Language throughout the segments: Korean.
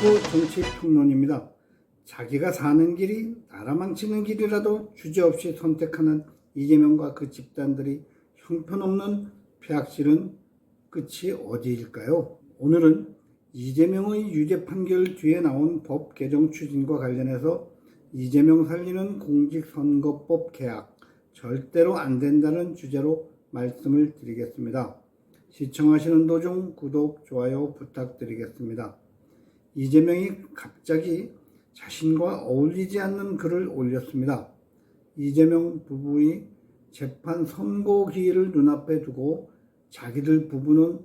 덕후 정치평론입니다. 자기가 사는 길이 나라 망치는 길이라도 주저없이 선택하는 이재명과 그 집단들이 형편없는 폐악질은 끝이 어디일까요? 오늘은 이재명의 유죄 판결 뒤에 나온 법 개정 추진과 관련해서 이재명 살리는 공직선거법 개혁 절대로 안 된다는 주제로 말씀을 드리겠습니다. 시청하시는 도중 구독, 좋아요 부탁드리겠습니다. 이재명이 갑자기 자신과 어울리지 않는 글을 올렸습니다. 이재명 부부의 재판 선고 기일을 눈앞에 두고 자기들 부부는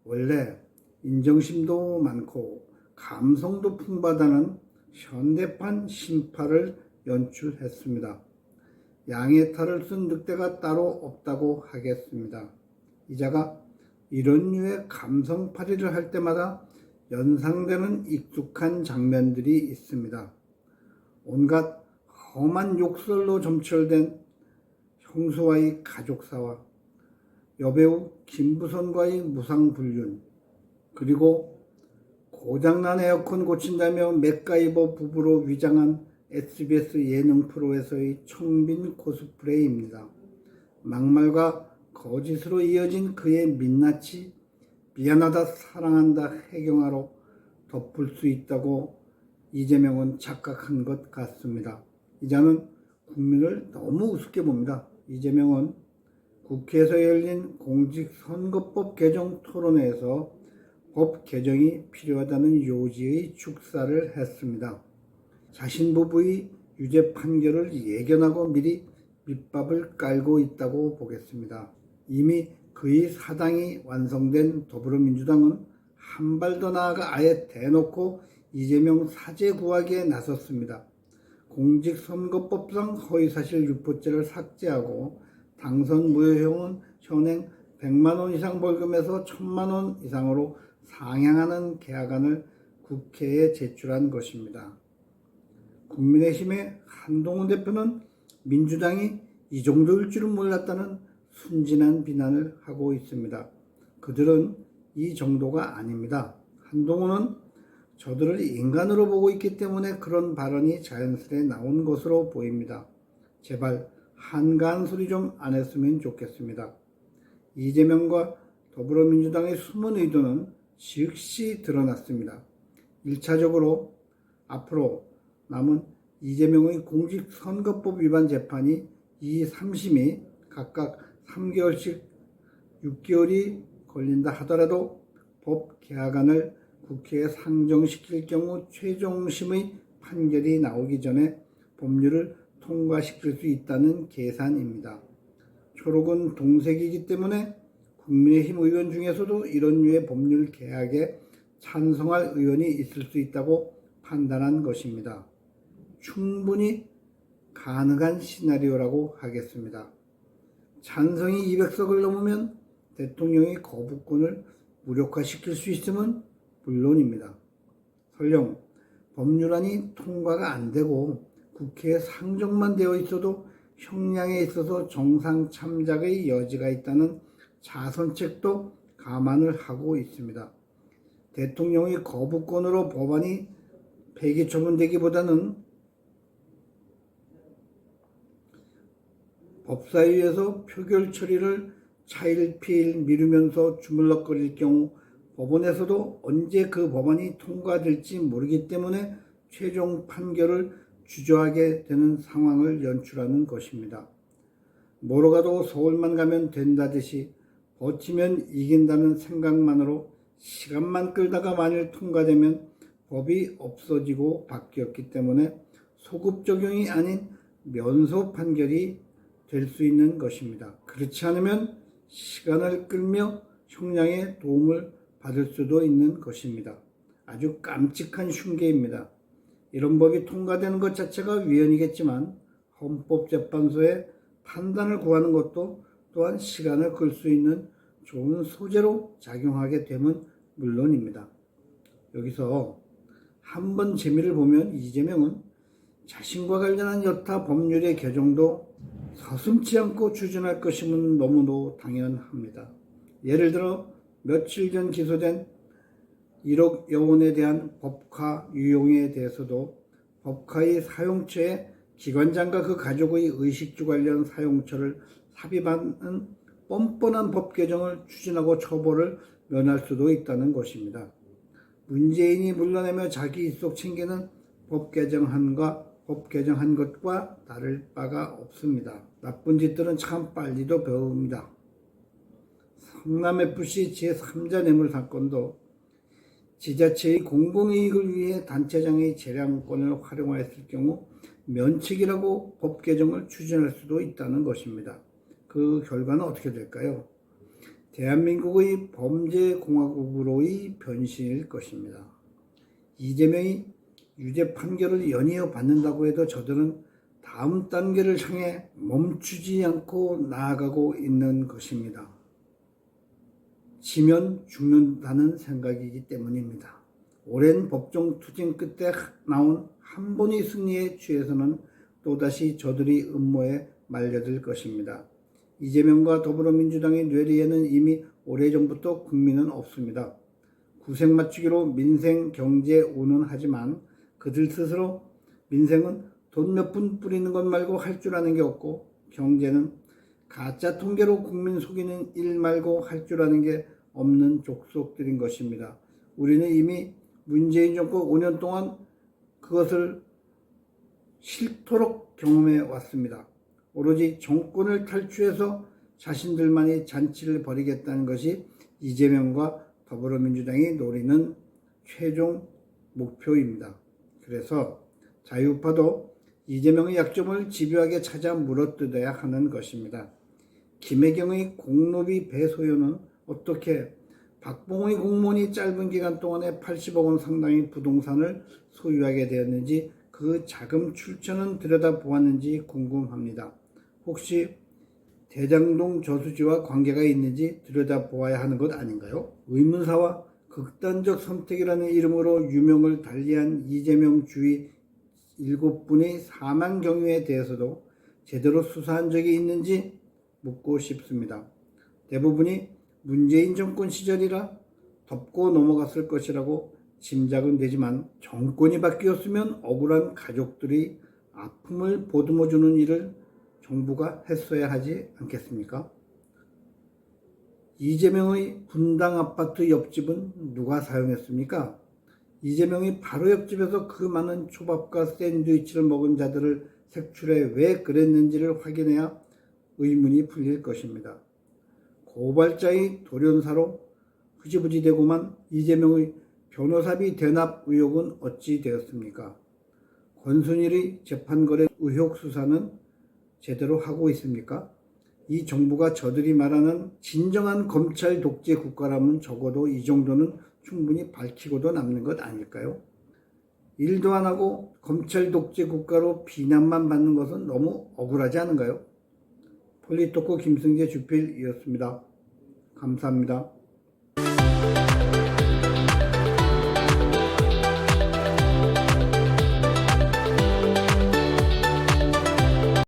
원래 인정심도 많고 감성도 풍부하다는 현대판 신파를 연출했습니다. 양의 탈을 쓴 늑대가 따로 없다고 하겠습니다. 이자가 이런 류의 감성팔이를 할 때마다 연상되는 익숙한 장면들이 있습니다. 온갖 험한 욕설로 점철된 형수와의 가족사와 여배우 김부선과의 무상불륜, 그리고 고장난 에어컨 고친다며 맥가이버 부부로 위장한 SBS 예능 프로에서의 청빈 코스프레입니다. 막말과 거짓으로 이어진 그의 민낯이 미안하다 사랑한다 해경화로 덮을 수 있다고 이재명은 착각한 것 같습니다. 이자는 국민을 너무 우습게 봅니다. 이재명은 국회에서 열린 공직선거법 개정 토론회에서 법 개정이 필요하다는 요지의 축사를 했습니다. 자신 부부의 유죄 판결을 예견하고 미리 밑밥을 깔고 있다고 보겠습니다. 이미 그의 사당이 완성된 더불어민주당은 한 발 더 나아가 아예 대놓고 이재명 사죄 구하기에 나섰습니다. 공직선거법상 허위사실 유포죄를 삭제하고 당선 무효형은 현행 100만 원 이상 벌금에서 1000만 원 이상으로 상향하는 개혁안을 국회에 제출한 것입니다. 국민의힘의 한동훈 대표는 민주당이 이 정도일 줄은 몰랐다는 순진한 비난을 하고 있습니다. 그들은 이 정도가 아닙니다. 한동훈은 저들을 인간으로 보고 있기 때문에 그런 발언이 자연스레 나온 것으로 보입니다. 제발 한가한 소리 좀 안 했으면 좋겠습니다. 이재명과 더불어민주당의 숨은 의도는 즉시 드러났습니다. 1차적으로 앞으로 남은 이재명의 공직선거법 위반 재판이 이 3심이 각각 3개월씩 6개월이 걸린다 하더라도 법 개혁안을 국회에 상정시킬 경우 최종심의 판결이 나오기 전에 법률을 통과시킬 수 있다는 계산입니다. 초록은 동색이기 때문에 국민의힘 의원 중에서도 이런 류의 법률 개혁에 찬성할 의원이 있을 수 있다고 판단한 것입니다. 충분히 가능한 시나리오라고 하겠습니다. 찬성이 200석을 넘으면 대통령이 거부권을 무력화시킬 수 있음은 물론입니다. 설령 법률안이 통과가 안 되고 국회에 상정만 되어 있어도 형량에 있어서 정상 참작의 여지가 있다는 자선책도 감안을 하고 있습니다. 대통령의 거부권으로 법안이 폐기 처분되기보다는 법사위에서 표결 처리를 차일피일 미루면서 주물럭거릴 경우 법원에서도 언제 그 법안이 통과될지 모르기 때문에 최종 판결을 주저하게 되는 상황을 연출하는 것입니다. 뭐로 가도 서울만 가면 된다듯이 버티면 이긴다는 생각만으로 시간만 끌다가 만일 통과되면 법이 없어지고 바뀌었기 때문에 소급 적용이 아닌 면소 판결이 될 수 있는 것입니다. 그렇지 않으면 시간을 끌며 형량에 도움을 받을 수도 있는 것입니다. 아주 깜찍한 흉계입니다. 이런 법이 통과되는 것 자체가 위헌이겠지만 헌법재판소의 판단을 구하는 것도 또한 시간을 끌 수 있는 좋은 소재로 작용하게 되면 물론입니다. 여기서 한번 재미를 보면 이재명은 자신과 관련한 여타 법률의 개정도 서슴지 않고 추진할 것임은 너무도 당연합니다. 예를 들어 며칠 전 기소된 1억여 원에 대한 법카 유용에 대해서도 법카의 사용처에 기관장과 그 가족의 의식주 관련 사용처를 삽입하는 뻔뻔한 법 개정을 추진하고 처벌을 면할 수도 있다는 것입니다. 문재인이 물러내며 자기 입속 챙기는 법 개정한 것과 다를 바가 없습니다. 나쁜 짓들은 참 빨리도 배웁니다. 성남FC 제3자 뇌물 사건도 지자체의 공공이익을 위해 단체장의 재량권을 활용하였을 경우 면책이라고 법 개정을 추진할 수도 있다는 것입니다. 그 결과는 어떻게 될까요? 대한민국의 범죄공화국으로의 변신일 것입니다. 이재명이 유죄 판결을 연이어 받는다고 해도 저들은 다음 단계를 향해 멈추지 않고 나아가고 있는 것입니다. 지면 죽는다는 생각이기 때문입니다. 오랜 법정 투쟁 끝에 나온 한 번의 승리에 취해서는 또다시 저들이 음모에 말려들 것입니다. 이재명과 더불어민주당의 뇌리에는 이미 오래전부터 국민은 없습니다. 구색 맞추기로 민생 경제 운운하지만 그들 스스로 민생은 돈 몇 푼 뿌리는 것 말고 할 줄 아는 게 없고 경제는 가짜 통계로 국민 속이는 일 말고 할 줄 아는 게 없는 족속들인 것입니다. 우리는 이미 문재인 정권 5년 동안 그것을 싫도록 경험해 왔습니다. 오로지 정권을 탈취해서 자신들만이 잔치를 벌이겠다는 것이 이재명과 더불어민주당이 노리는 최종 목표입니다. 그래서 자유우파도 이재명의 약점을 집요하게 찾아 물어뜯어야 하는 것입니다. 김혜경의 공로비 배소요는 어떻게 박봉의 공무원이 짧은 기간 동안에 80억 원 상당의 부동산을 소유하게 되었는지 그 자금 출처는 들여다보았는지 궁금합니다. 혹시 대장동 저수지와 관계가 있는지 들여다보아야 하는 것 아닌가요? 의문사와 극단적 선택이라는 이름으로 유명을 달리한 이재명 주위 7분의 사망 경위에 대해서도 제대로 수사한 적이 있는지 묻고 싶습니다. 대부분이 문재인 정권 시절이라 덮고 넘어갔을 것이라고 짐작은 되지만 정권이 바뀌었으면 억울한 가족들이 아픔을 보듬어주는 일을 정부가 했어야 하지 않겠습니까? 이재명의 분당 아파트 옆집은 누가 사용했습니까? 이재명이 바로 옆집에서 그 많은 초밥과 샌드위치를 먹은 자들을 색출해 왜 그랬는지를 확인해야 의문이 풀릴 것입니다. 고발자의 돌연사로 흐지부지 되고만 이재명의 변호사비 대납 의혹은 어찌 되었습니까? 권순일의 재판거래 의혹 수사는 제대로 하고 있습니까? 이 정부가 저들이 말하는 진정한 검찰 독재 국가라면 적어도 이 정도는 충분히 밝히고도 남는 것 아닐까요? 일도 안 하고 검찰 독재 국가로 비난만 받는 것은 너무 억울하지 않은가요? 폴리토코 김승재 주필이었습니다. 감사합니다.